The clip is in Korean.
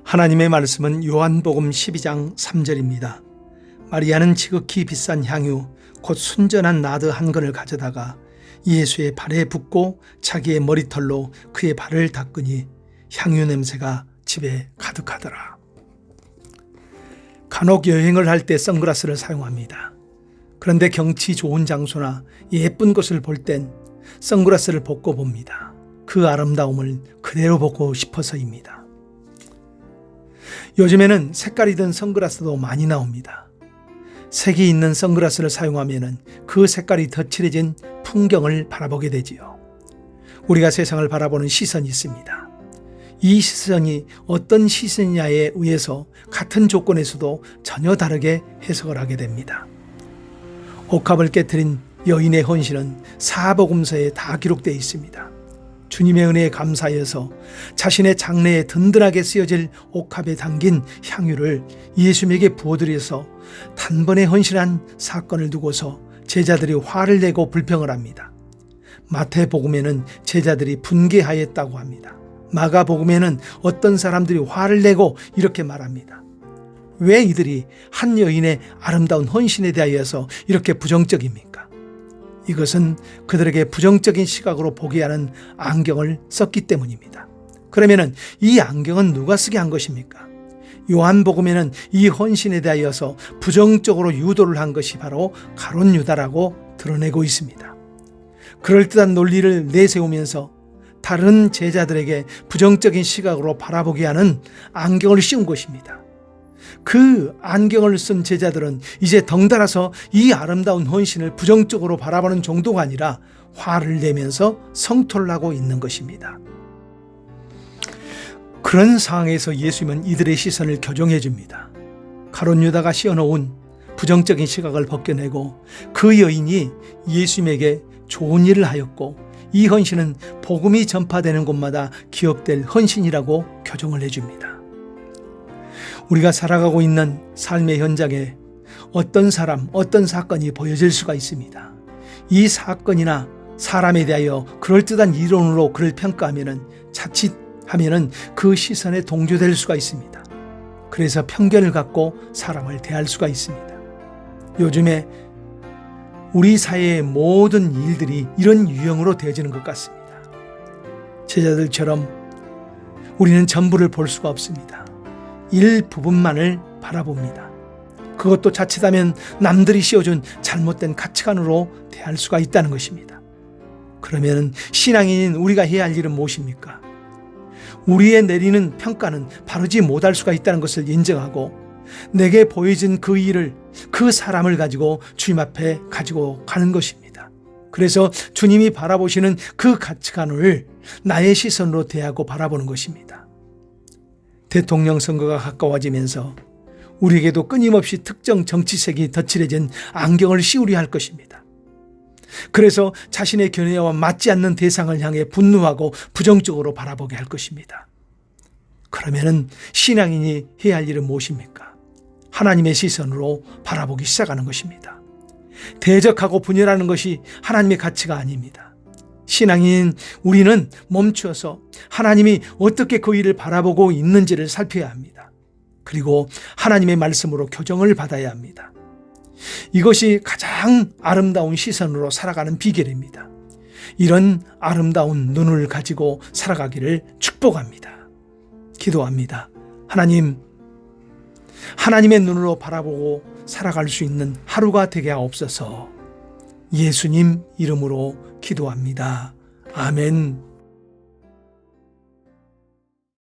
하나님의 말씀은 요한복음 12장 3절입니다. 마리아는 지극히 비싼 향유 곧 순전한 나드 한 근을 가져다가 예수의 발에 붓고 자기의 머리털로 그의 발을 닦으니 향유 냄새가 집에 가득하더라. 간혹 여행을 할 때 선글라스를 사용합니다. 그런데 경치 좋은 장소나 예쁜 곳을 볼 땐 선글라스를 벗고 봅니다. 그 아름다움을 그대로 보고 싶어서입니다. 요즘에는 색깔이 든 선글라스도 많이 나옵니다. 색이 있는 선글라스를 사용하면 그 색깔이 더 칠해진 풍경을 바라보게 되지요. 우리가 세상을 바라보는 시선이 있습니다. 이 시선이 어떤 시선이냐에 의해서 같은 조건에서도 전혀 다르게 해석을 하게 됩니다. 옥합을 깨트린 여인의 헌신은 사복음서에 다 기록되어 있습니다. 주님의 은혜에 감사하여서 자신의 장래에 든든하게 쓰여질 옥합에 담긴 향유를 예수님에게 부어드려서 단번에 헌신한 사건을 두고서 제자들이 화를 내고 불평을 합니다. 마태복음에는 제자들이 분개하였다고 합니다. 마가복음에는 어떤 사람들이 화를 내고 이렇게 말합니다. 왜 이들이 한 여인의 아름다운 헌신에 대하여서 이렇게 부정적입니까? 이것은 그들에게 부정적인 시각으로 보게 하는 안경을 썼기 때문입니다. 그러면 이 안경은 누가 쓰게 한 것입니까? 요한복음에는 이 헌신에 대하여서 부정적으로 유도를 한 것이 바로 가룟 유다라고 드러내고 있습니다. 그럴듯한 논리를 내세우면서 다른 제자들에게 부정적인 시각으로 바라보게 하는 안경을 씌운 것입니다. 그 안경을 쓴 제자들은 이제 덩달아서 이 아름다운 헌신을 부정적으로 바라보는 정도가 아니라 화를 내면서 성토를 하고 있는 것입니다. 그런 상황에서 예수님은 이들의 시선을 교정해 줍니다. 가룟 유다가 씌워놓은 부정적인 시각을 벗겨내고 그 여인이 예수님에게 좋은 일을 하였고 이 헌신은 복음이 전파되는 곳마다 기억될 헌신이라고 교정을 해줍니다. 우리가 살아가고 있는 삶의 현장에 어떤 사람, 어떤 사건이 보여질 수가 있습니다. 이 사건이나 사람에 대하여 그럴듯한 이론으로 그를 평가하면 자칫하면 그 시선에 동조될 수가 있습니다. 그래서 편견을 갖고 사람을 대할 수가 있습니다. 요즘에 우리 사회의 모든 일들이 이런 유형으로 되어지는 것 같습니다. 제자들처럼 우리는 전부를 볼 수가 없습니다. 일부분만을 바라봅니다. 그것도 자칫하면 남들이 씌워준 잘못된 가치관으로 대할 수가 있다는 것입니다. 그러면 신앙인인 우리가 해야 할 일은 무엇입니까? 우리의 내리는 평가는 바르지 못할 수가 있다는 것을 인정하고 내게 보여진 그 일을, 그 사람을 가지고 주님 앞에 가지고 가는 것입니다. 그래서 주님이 바라보시는 그 가치관을 나의 시선으로 대하고 바라보는 것입니다. 대통령 선거가 가까워지면서 우리에게도 끊임없이 특정 정치색이 덧칠해진 안경을 씌우려 할 것입니다. 그래서 자신의 견해와 맞지 않는 대상을 향해 분노하고 부정적으로 바라보게 할 것입니다. 그러면은 신앙인이 해야 할 일은 무엇입니까? 하나님의 시선으로 바라보기 시작하는 것입니다. 대적하고 분열하는 것이 하나님의 가치가 아닙니다. 신앙인 우리는 멈추어서 하나님이 어떻게 그 일을 바라보고 있는지를 살펴야 합니다. 그리고 하나님의 말씀으로 교정을 받아야 합니다. 이것이 가장 아름다운 시선으로 살아가는 비결입니다. 이런 아름다운 눈을 가지고 살아가기를 축복합니다. 기도합니다. 하나님의 눈으로 바라보고 살아갈 수 있는 하루가 되게 하옵소서. 예수님 이름으로 기도합니다. 아멘.